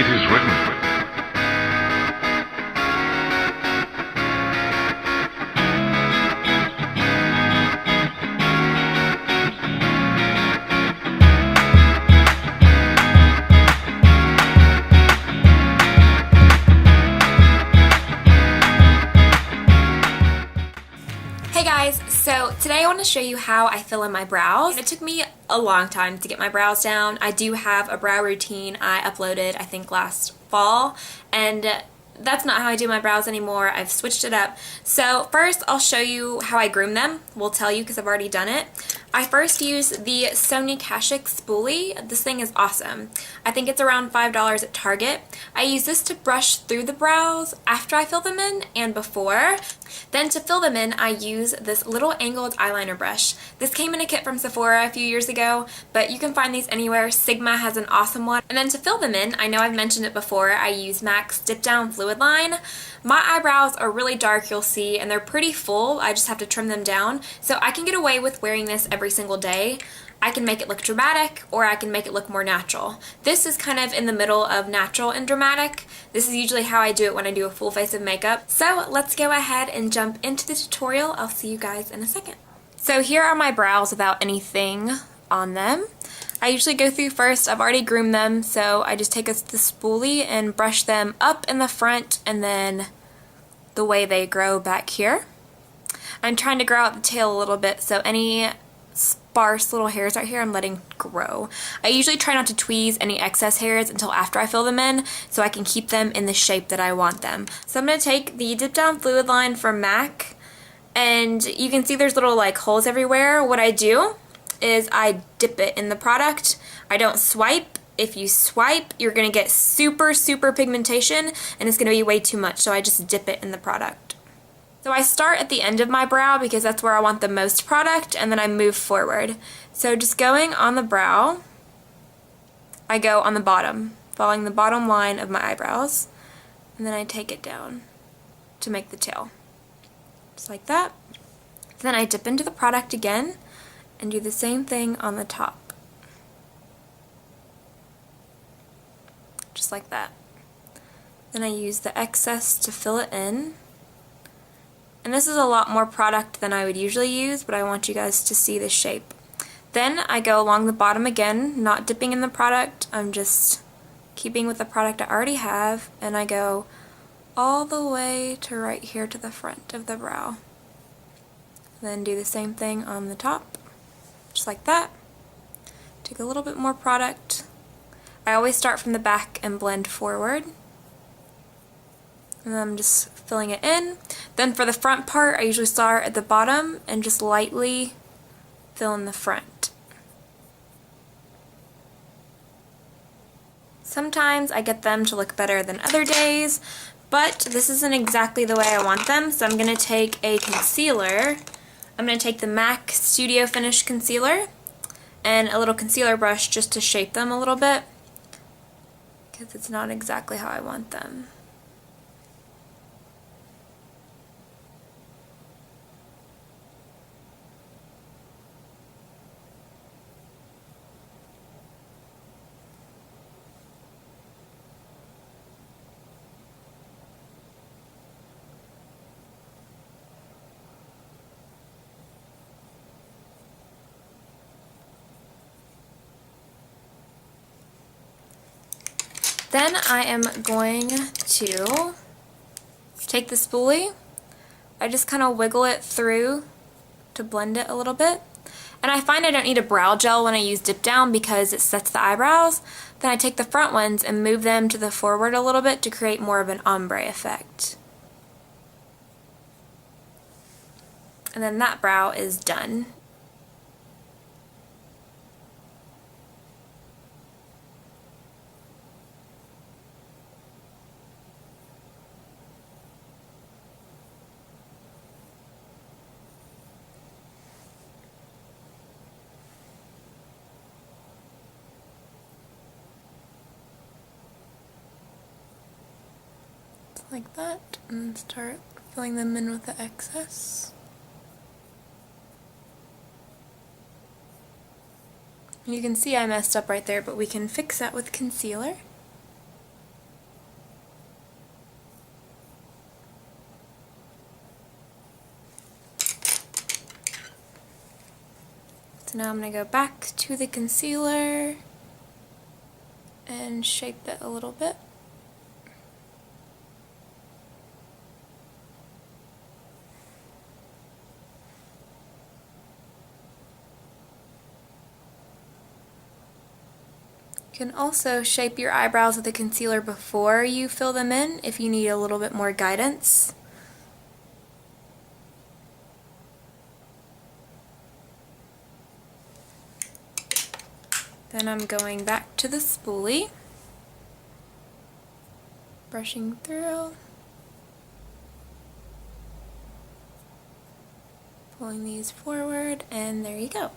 It is written. Hey guys, so today I want to show you how I fill in my brows. It took me a long time to get my brows down. I do have a brow routine I uploaded I think last fall, and that's not how I do my brows anymore. I've switched it up. So first I'll show you how I groom them. We'll tell you because I've already done it. I first use the Sony Kashik spoolie. This thing is awesome. I think it's around $5 at Target. I use this to brush through the brows after I fill them in and before. Then to fill them in, I use this little angled eyeliner brush. This came in a kit from Sephora a few years ago, but you can find these anywhere. Sigma has an awesome one. And then to fill them in, I know I've mentioned it before, I use MAC's Dip Down Fluid Line. My eyebrows are really dark, you'll see, and they're pretty full. I just have to trim them down. So I can get away with wearing this every single day. I can make it look dramatic, or I can make it look more natural. This is kind of in the middle of natural and dramatic. This is usually how I do it when I do a full face of makeup. So let's go ahead and jump into the tutorial. I'll see you guys in a second. So here are my brows without anything on them. I usually go through first, I've already groomed them, so I just take the spoolie and brush them up in the front and then the way they grow back here. I'm trying to grow out the tail a little bit, so any sparse little hairs right here I'm letting grow. I usually try not to tweeze any excess hairs until after I fill them in so I can keep them in the shape that I want them. So I'm going to take the Dip Down Fluid Line from MAC, and you can see there's little like holes everywhere. What I do is I dip it in the product. I don't swipe. If you swipe, you're going to get super pigmentation and it's going to be way too much, so I just dip it in the product. So I start at the end of my brow because that's where I want the most product, and then I move forward. So just going on the brow, I go on the bottom, following the bottom line of my eyebrows, and then I take it down to make the tail. Just like that. Then I dip into the product again and do the same thing on the top. Just like that. Then I use the excess to fill it in. And this is a lot more product than I would usually use, but I want you guys to see the shape. Then I go along the bottom again, not dipping in the product, I'm just keeping with the product I already have, and I go all the way to right here to the front of the brow. Then do the same thing on the top, just like that. Take a little bit more product. I always start from the back and blend forward. And then I'm just filling it in. Then for the front part, I usually start at the bottom and just lightly fill in the front. Sometimes I get them to look better than other days, but this isn't exactly the way I want them, so I'm going to take a concealer. I'm going to take the MAC Studio Finish Concealer and a little concealer brush just to shape them a little bit, because it's not exactly how I want them. Then I am going to take the spoolie. I just kind of wiggle it through to blend it a little bit. And I find I don't need a brow gel when I use Dip Down because it sets the eyebrows. Then I take the front ones and move them to the forward a little bit to create more of an ombre effect. And then that brow is done. Like that, and start filling them in with the excess. You can see I messed up right there, but we can fix that with concealer. So now I'm going to go back to the concealer and shape it a little bit. You can also shape your eyebrows with the concealer before you fill them in if you need a little bit more guidance. Then I'm going back to the spoolie, brushing through, pulling these forward, and there you go.